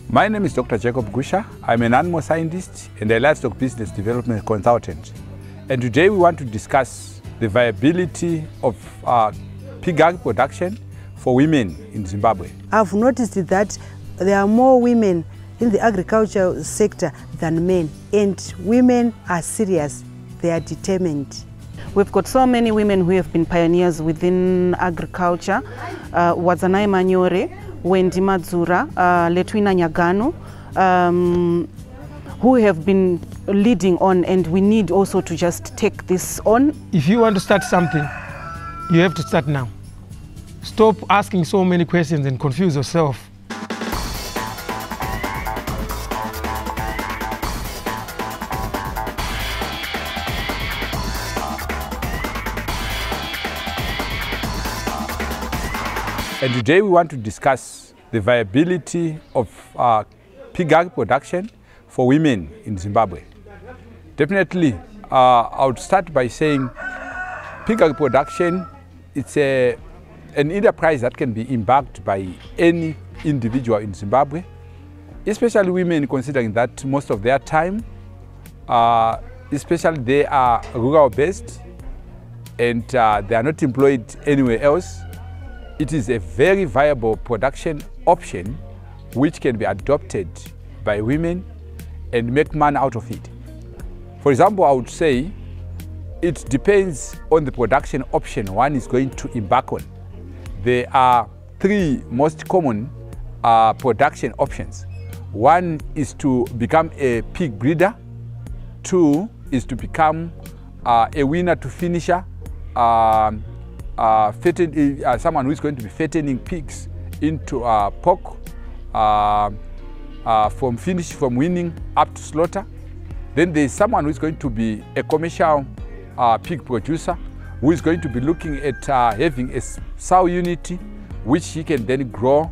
My name is Dr. Jacob Gusha. I'm an animal scientist and a livestock business development consultant. And today we want to discuss the viability of pig production for women in Zimbabwe. I've noticed that there are more women in the agriculture sector than men, and women are serious, they are determined. We've got so many women who have been pioneers within agriculture. Wadzanai Manyore, Wendy Madzura, Letwinor Nyagano, who have been leading on, and we need also to just take this on. If you want to start something, you have to start now. Stop asking so many questions and confuse yourself. And today we want to discuss the viability of pig production for women in Zimbabwe. Definitely, I would start by saying pig production, it's an enterprise that can be embarked by any individual in Zimbabwe, especially women, considering that most of their time, especially they are rural-based and they are not employed anywhere else. It is a very viable production option which can be adopted by women and make money out of it. For example, I would say it depends on the production option one is going to embark on. There are three most common production options. One is to become a pig breeder. Two is to become a winner to finisher, someone who is going to be fattening pigs into pork from winning up to slaughter. Then there is someone who is going to be a commercial pig producer, who is going to be looking at having a sow unit which he can then grow,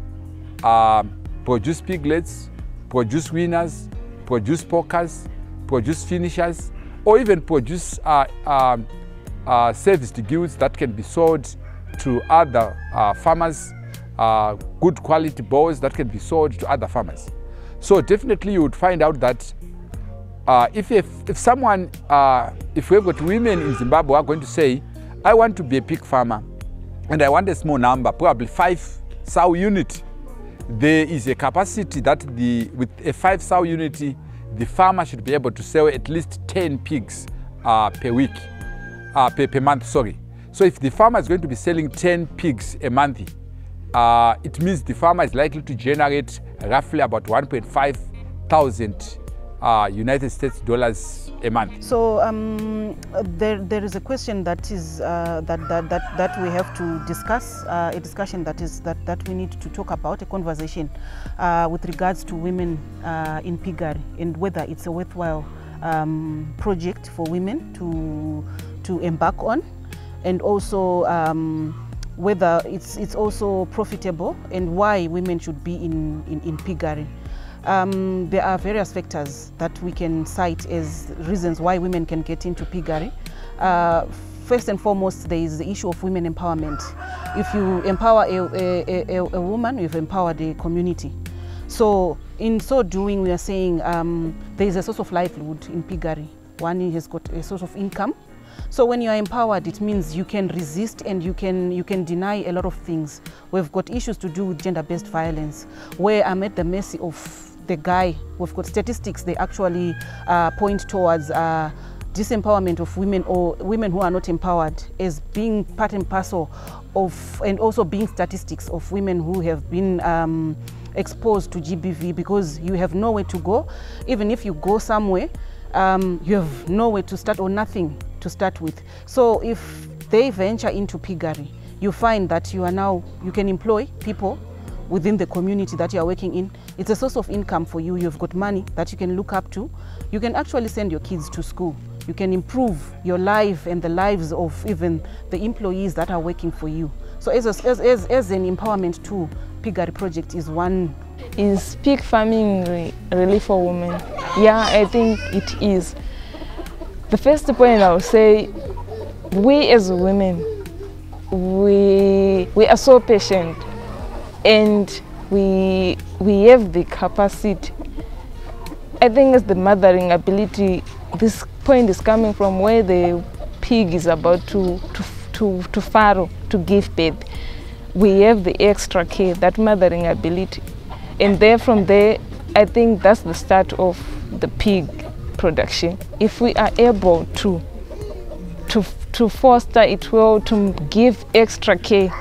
produce piglets, produce winners, produce porkers, produce finishers, or even produce serviced goods that can be sold to other farmers, good quality balls that can be sold to other farmers. So definitely you would find out that if we've got women in Zimbabwe who are going to say, I want to be a pig farmer and I want a small number, probably 5 sow unit, there is a capacity that with a 5 sow unit, the farmer should be able to sell at least 10 pigs per week. Per month, sorry. So if the farmer is going to be selling 10 pigs a month, it means the farmer is likely to generate roughly about 1.5 thousand United States dollars a month. So there is a question that is that we have to discuss, a discussion that we need to talk about, a conversation with regards to women in piggery and whether it's a worthwhile project for women to embark on, and also whether it's also profitable and why women should be in piggery. There are various factors that we can cite as reasons why women can get into piggery. First and foremost, there is the issue of women empowerment. If you empower a woman, you've empowered a community. So in so doing, we are saying there is a source of livelihood in piggery. One has got a source of income. So when you are empowered, it means you can resist and you can deny a lot of things. We've got issues to do with gender-based violence, where I'm at the mercy of the guy. We've got statistics, they actually point towards disempowerment of women, or women who are not empowered, as being part and parcel of, and also being statistics of women who have been exposed to GBV, because you have nowhere to go. Even if you go somewhere, you have nowhere to start or nothing to start with. So if they venture into piggery, you find that you can employ people within the community that you are working in. It's a source of income for you. You've got money that you can look up to. You can actually send your kids to school. You can improve your life and the lives of even the employees that are working for you. So as an empowerment tool, piggery project is one. Is pig farming really for women? Yeah, I think it is. The first point I would say, we as women, we are so patient, and we we have the capacity. I think it's the mothering ability. This point is coming from where the pig is about to farrow, to give birth. We have the extra care, that mothering ability. And from there, I think that's the start of the pig production. If we are able to foster it well, to give extra care,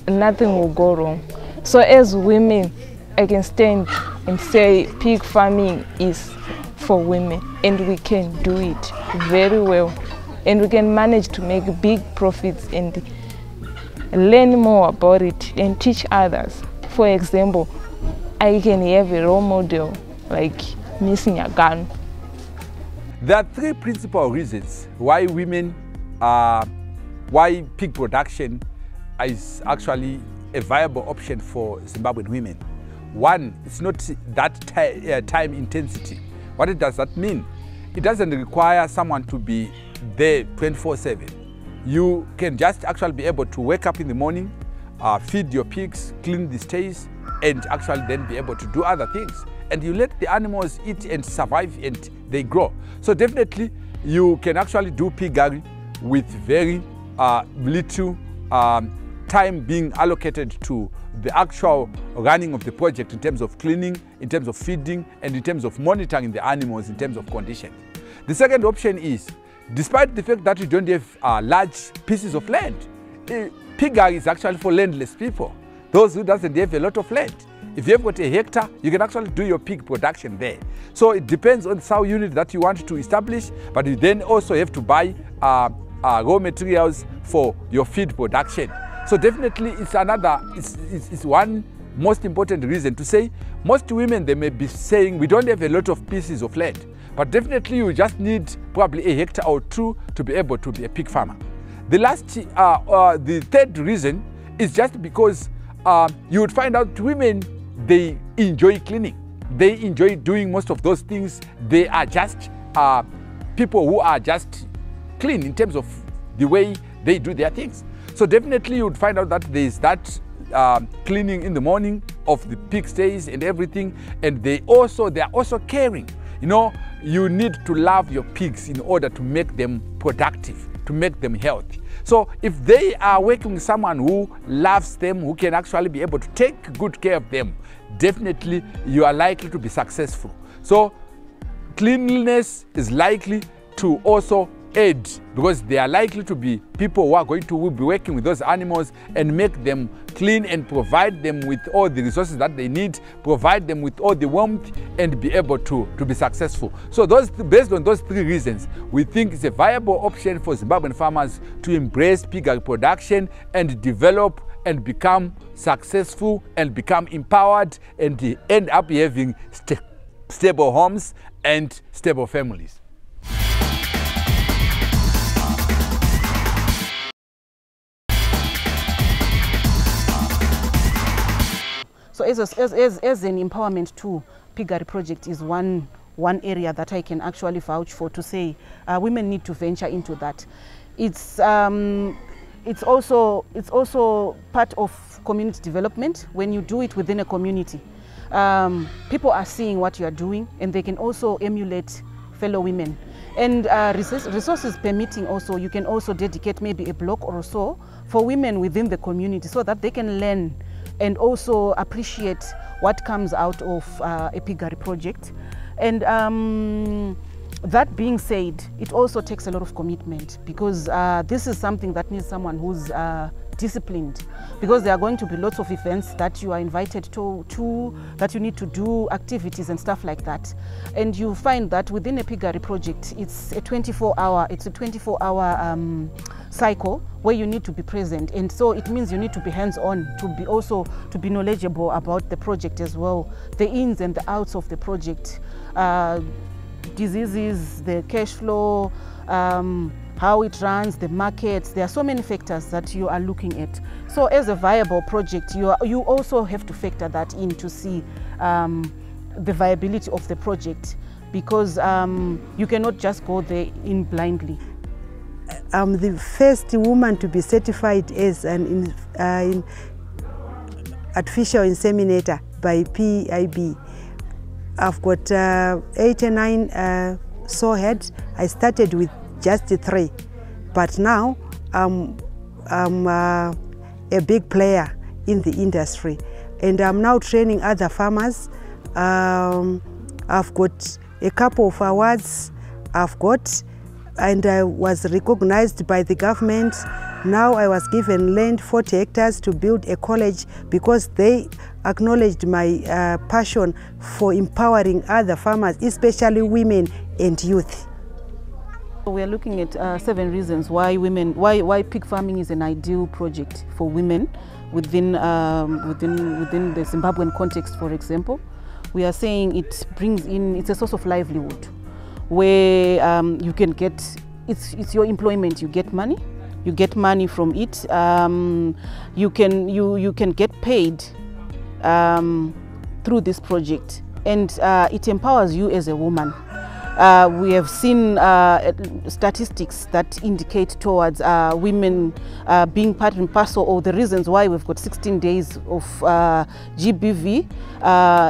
nothing will go wrong. So as women, I can stand and say pig farming is for women, and we can do it very well. And we can manage to make big profits and learn more about it and teach others. For example, I can have a role model like Miss Nyagano. There are three principal reasons why why pig production is actually a viable option for Zimbabwean women. One, it's not that time intensity. What does that mean? It doesn't require someone to be there 24/7. You can just actually be able to wake up in the morning, feed your pigs, clean the stays, and actually then be able to do other things. And you let the animals eat and survive, and they grow. So definitely you can actually do piggery with very little time being allocated to the actual running of the project in terms of cleaning, in terms of feeding, and in terms of monitoring the animals in terms of condition. The second option is, despite the fact that you don't have large pieces of land, piggery is actually for landless people, those who doesn't have a lot of land. If you have got a hectare, you can actually do your pig production there. So it depends on the sow unit that you want to establish, but you then also have to buy raw materials for your feed production. So definitely it's one most important reason to say, most women, they may be saying, we don't have a lot of pieces of land, but definitely you just need probably a hectare or two to be able to be a pig farmer. The third reason is just because you would find out women, they enjoy cleaning. They enjoy doing most of those things. They are just people who are just clean in terms of the way they do their things. So definitely you would find out that there is that cleaning in the morning of the pig stays and everything, and they are also caring. You know, you need to love your pigs in order to make them productive, to make them healthy. So if they are working with someone who loves them, who can actually be able to take good care of them, definitely you are likely to be successful. So cleanliness is likely to also aid, because they are likely to be people who are going to be working with those animals and make them clean and provide them with all the resources that they need, provide them with all the warmth, and be able to be successful. So based on those three reasons, we think it's a viable option for Zimbabwean farmers to embrace piggery production and develop and become successful and become empowered and end up having stable homes and stable families. So as an empowerment tool, piggery project is one area that I can actually vouch for, to say women need to venture into that. It's also part of community development. When you do it within a community, people are seeing what you are doing, and they can also emulate fellow women. And resources permitting, also you can also dedicate maybe a block or so for women within the community, so that they can learn and also appreciate what comes out of a piggery project. And that being said, it also takes a lot of commitment, because this is something that needs someone who's disciplined, because there are going to be lots of events that you are invited to, that you need to do activities and stuff like that. And you find that within a piggery project, it's a 24-hour cycle where you need to be present, and so it means you need to be hands-on, to be knowledgeable about the project as well, the ins and the outs of the project, diseases, the cash flow, how it runs, the markets. There are so many factors that you are looking at. So as a viable project, you also have to factor that in to see the viability of the project, because you cannot just go there in blindly. I'm the first woman to be certified as an artificial inseminator by PIB. I've got 89 saw heads. I started with just 3, but now I'm a big player in the industry, and I'm now training other farmers. I've got a couple of awards and I was recognized by the government. Now I was given land 40 hectares to build a college because they acknowledged my passion for empowering other farmers, especially women and youth. We are looking at 7 reasons why pig farming is an ideal project for women within the Zimbabwean context, for example. We are saying it brings in, it's a source of livelihood where you can get, it's your employment, you get money from it, you can get paid through this project, and it empowers you as a woman. We have seen statistics that indicate towards women being part and parcel of the reasons why we've got 16 days of GBV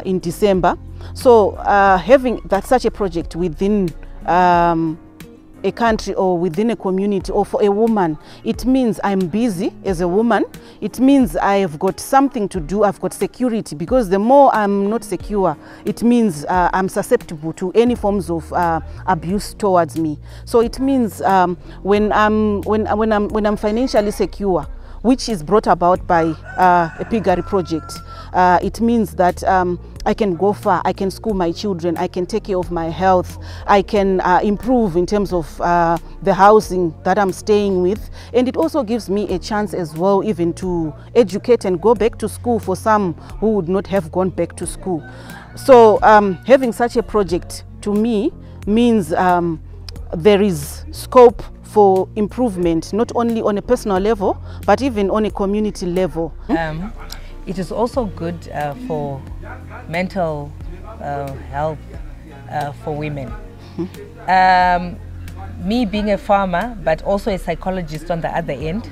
in December. So having such a project within a country or within a community, or for a woman, it means I'm busy as a woman. It means I've got something to do, I've got security, because the more I'm not secure, it means I'm susceptible to any forms of abuse towards me. So it means when I'm financially secure, which is brought about by a piggery project, it means that I can go far, I can school my children, I can take care of my health, I can improve in terms of the housing that I'm staying with, and it also gives me a chance as well even to educate and go back to school for some who would not have gone back to school. So having such a project to me means there is scope for improvement, not only on a personal level, but even on a community level. It is also good for mental health for women. Me being a farmer, but also a psychologist on the other end,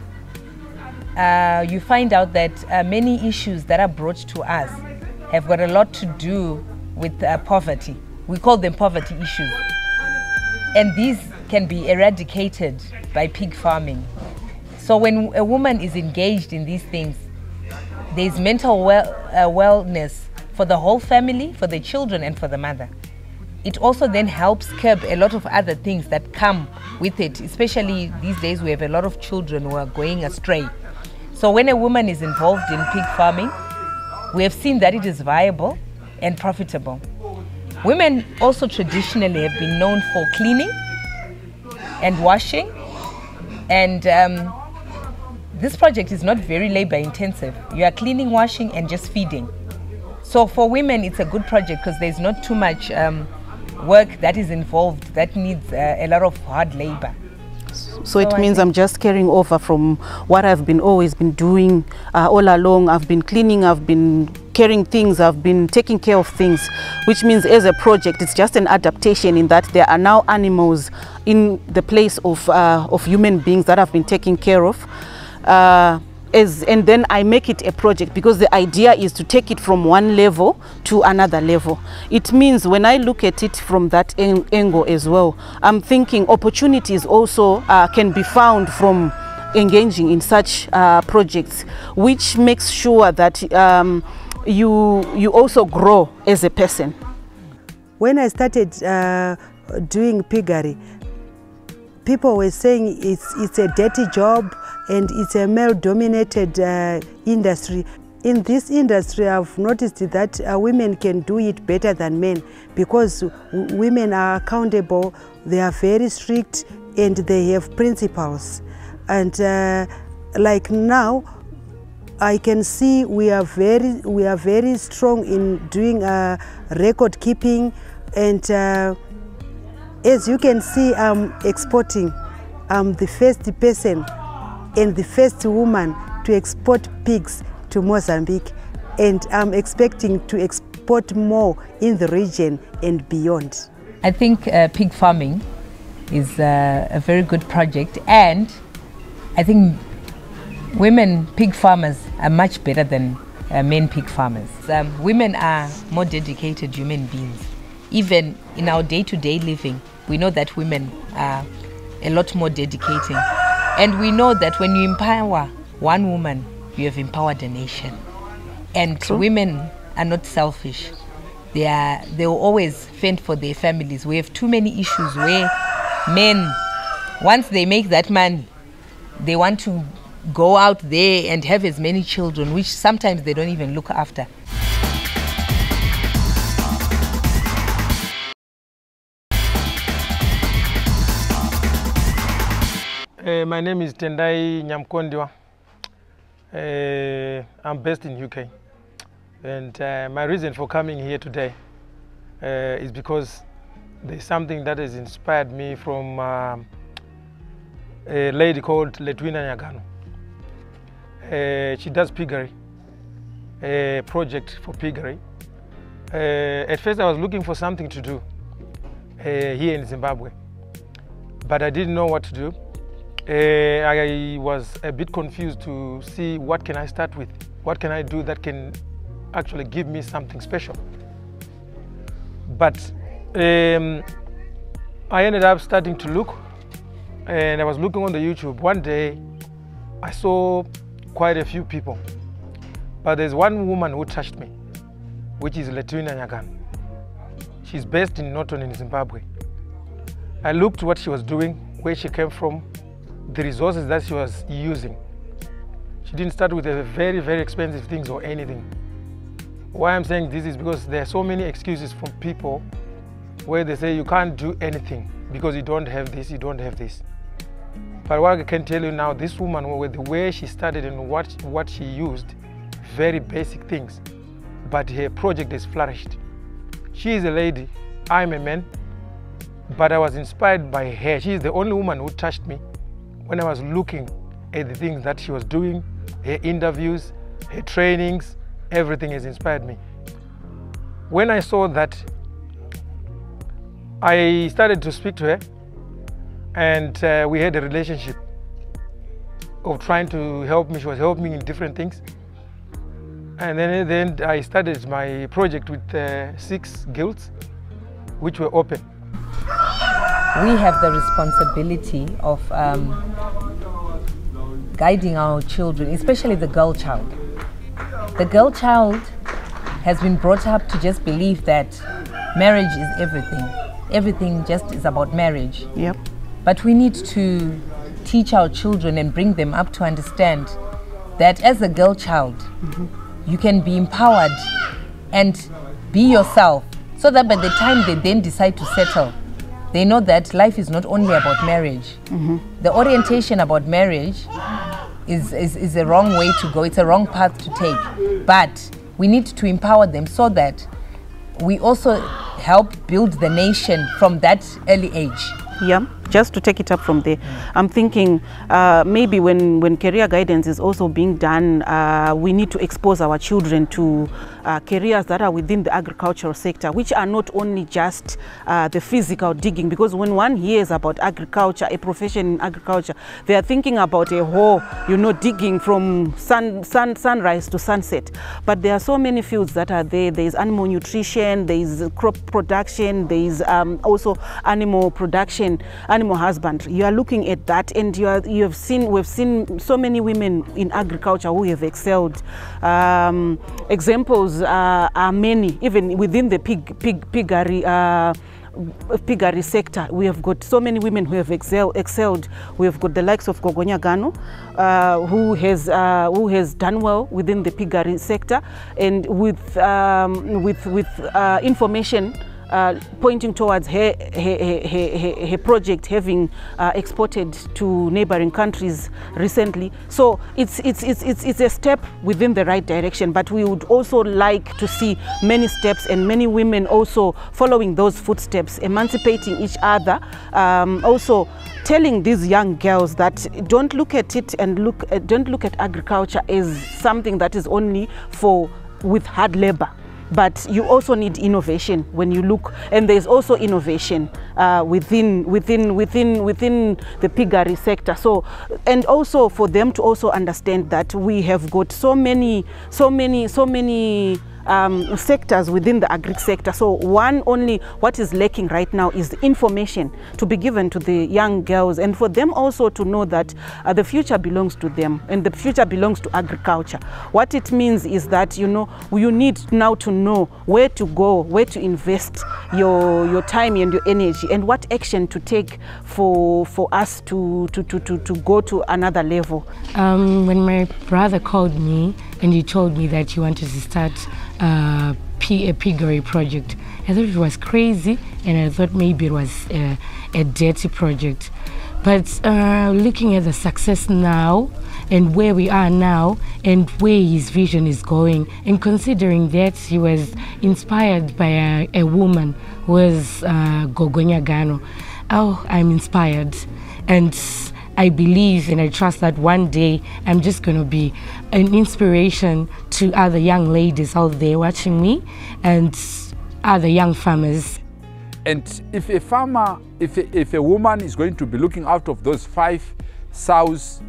you find out that many issues that are brought to us have got a lot to do with poverty. We call them poverty issues. And these can be eradicated by pig farming. So when a woman is engaged in these things, there's mental wellness for the whole family, for the children, and for the mother. It also then helps curb a lot of other things that come with it, especially these days we have a lot of children who are going astray. So when a woman is involved in pig farming, we have seen that it is viable and profitable. Women also traditionally have been known for cleaning and washing, and this project is not very labor intensive. You are cleaning, washing, and just feeding. So for women, it's a good project because there's not too much work that is involved that needs a lot of hard labor. So it means I'm just carrying over from what I've always been doing all along. I've been cleaning, I've been carrying things, I've been taking care of things, which means as a project, it's just an adaptation in that there are now animals in the place of human beings that have been taken care of. And then I make it a project because the idea is to take it from one level to another level. It means when I look at it from that angle as well, I'm thinking opportunities also can be found from engaging in such projects, which makes sure that you also grow as a person. When I started doing piggery, people were saying it's a dirty job and it's a male-dominated industry. In this industry, I've noticed that women can do it better than men because women are accountable, they are very strict, and they have principles. And like now, I can see we are very strong in doing record keeping, and as you can see, I'm exporting. I'm the first person and the first woman to export pigs to Mozambique, and I'm expecting to export more in the region and beyond. I think pig farming is a very good project, and I think women pig farmers are much better than men pig farmers. Women are more dedicated human beings. Even in our day-to-day living, we know that women are a lot more dedicating. And we know that when you empower one woman, you have empowered a nation. And women are not selfish. They will always fend for their families. We have too many issues where men, once they make that money, they want to go out there and have as many children, which sometimes they don't even look after. My name is Tendai Nyamukondiwa. I'm based in UK. And my reason for coming here today is because there's something that has inspired me from a lady called Letwinor Nyagano. She does piggery, a project for piggery. At first I was looking for something to do here in Zimbabwe, but I didn't know what to do. I was a bit confused to see what can I start with, what can I do that can actually give me something special. But I ended up starting to look, and I was looking on the YouTube. One day I saw quite a few people, but there's one woman who touched me, which is Letwinor Nyagano. She's based in Norton in Zimbabwe. I looked what she was doing, where she came from, the resources that she was using. She didn't start with a very, very expensive things or anything. Why I'm saying this is because there are so many excuses from people where they say you can't do anything because you don't have this, you don't have this. But what I can tell you now, this woman, with the way she started and what she used, very basic things, but her project has flourished. She is a lady, I'm a man, but I was inspired by her. She is the only woman who touched me when I was looking at the things that she was doing, her interviews, her trainings, everything has inspired me. When I saw that, I started to speak to her, and we had a relationship of trying to help me. She was helping me in different things. And then I started my project with 6 guilds, which were open. We have the responsibility of guiding our children, especially the girl child. The girl child has been brought up to just believe that marriage is everything. Everything just is about marriage. Yep. But we need to teach our children and bring them up to understand that as a girl child, you can be empowered and be yourself, so that by the time they then decide to settle, they know that life is not only about marriage. The orientation about marriage is a wrong way to go. It's a wrong path to take. But we need to empower them so that we also help build the nation from that early age. Yeah, just to take it up from there. I'm thinking maybe when career guidance is also being done, we need to expose our children to careers that are within the agricultural sector, which are not only just the physical digging, because when one hears about agriculture, a profession in agriculture, they are thinking about a whole, digging from sunrise to sunset. But there are so many fields that are there. There is animal nutrition, there is crop production, there is also animal production, animal husbandry. You are looking at that, and we've seen so many women in agriculture who have excelled. Examples are many, even within the piggery sector. We have got so many women who have excelled. We have got the likes of Jacob Gusha, who has done well within the piggery sector, and with information pointing towards her project having exported to neighboring countries recently. So it's a step within the right direction, but we would also like to see many steps and many women also following those footsteps, emancipating each other, also telling these young girls that don't look at it and don't look at agriculture as something that is only with hard labor. but you also need innovation when you look, and there's also innovation within the piggery sector. So, and also for them to also understand that we have got so many sectors within the agri sector. So what is lacking right now is the information to be given to the young girls, and for them also to know that the future belongs to them and the future belongs to agriculture. What it means is that, you know, you need now to know where to go, where to invest your time and your energy, and what action to take for us to go to another level. When my brother called me and he told me that he wanted to start a piggery project, I thought it was crazy, and I thought maybe it was a dirty project. But looking at the success now and where we are now and where his vision is going, and considering that he was inspired by a woman who was Letwinor Nyagano, oh, I'm inspired. And I believe and I trust that one day I'm just going to be an inspiration to other young ladies out there watching me and other young farmers. And if a farmer, if a woman is going to be looking out of those 5 sows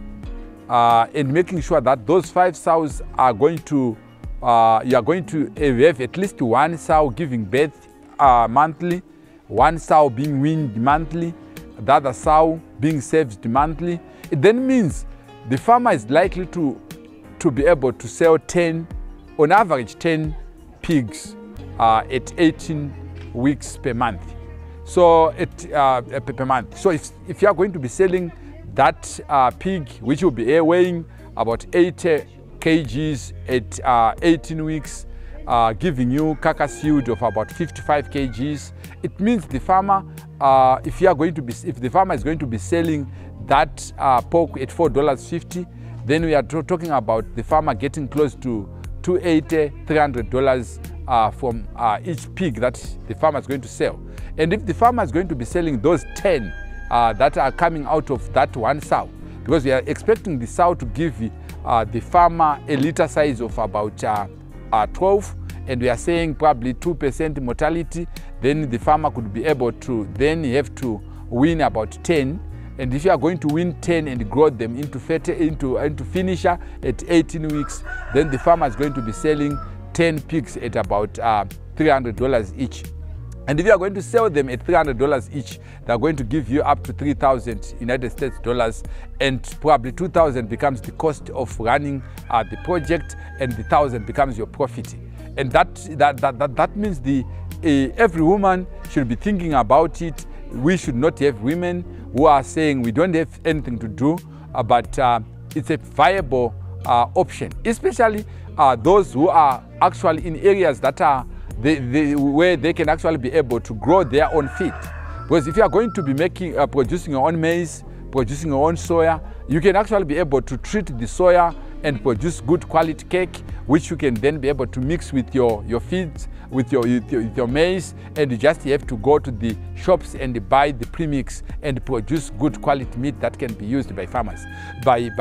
and making sure that those 5 sows are going to, you are going to have at least 1 sow giving birth monthly, 1 sow being weaned monthly, the other sow being saved monthly, it then means the farmer is likely to be able to sell 10, on average 10 pigs at 18 weeks per month. So per month. So if you are going to be selling that pig, which will be weighing about 80 kgs at 18 weeks, giving you carcass yield of about 55 kgs, it means the farmer, if the farmer is going to be selling that pork at $4.50, then we are talking about the farmer getting close to $280, $300 from each pig that the farmer is going to sell. And if the farmer is going to be selling those 10 that are coming out of that 1 sow, because we are expecting the sow to give the farmer a litter size of about 12, and we are saying probably 2% mortality, then the farmer could be able to, then you have to win about 10. And if you are going to win 10 and grow them into finisher at 18 weeks, then the farmer is going to be selling 10 pigs at about $300 each. And if you are going to sell them at $300 each, they are going to give you up to 3,000 United States dollars, and probably 2,000 becomes the cost of running the project, and the 1,000 becomes your profit. And that means every woman should be thinking about it. We should not have women who are saying we don't have anything to do, but it's a viable option, especially those who are actually in areas that are where they can actually be able to grow their own feed. Because if you are going to be producing your own maize, producing your own soya, you can actually be able to treat the soya and produce good quality cake, which you can then be able to mix with your feeds, with your maize, and you just have to go to the shops and buy the premix and produce good quality meat that can be used by farmers, good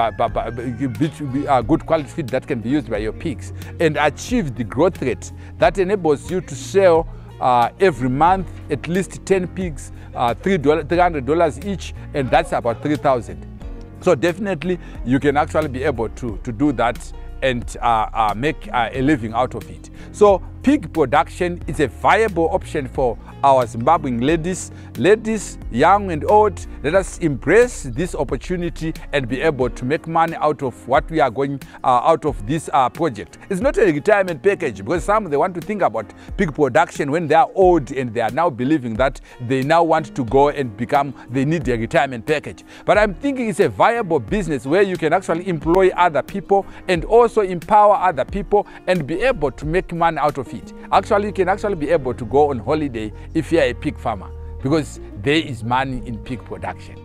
quality feed that can be used by your pigs, and achieve the growth rate that enables you to sell every month at least 10 pigs, $300 each, and that's about 3,000. So definitely you can actually be able to do that and make a living out of it. So pig production is a viable option for our Zimbabwean ladies. Ladies, young and old, let us embrace this opportunity and be able to make money out of what we are going out of this project. It's not a retirement package, because some, they want to think about pig production when they are old and they are now believing that they now want to go and they need a retirement package. But I'm thinking it's a viable business where you can actually employ other people and also empower other people and be able to make money out of it. Actually, you can actually be able to go on holiday if you are a pig farmer, because there is money in pig production.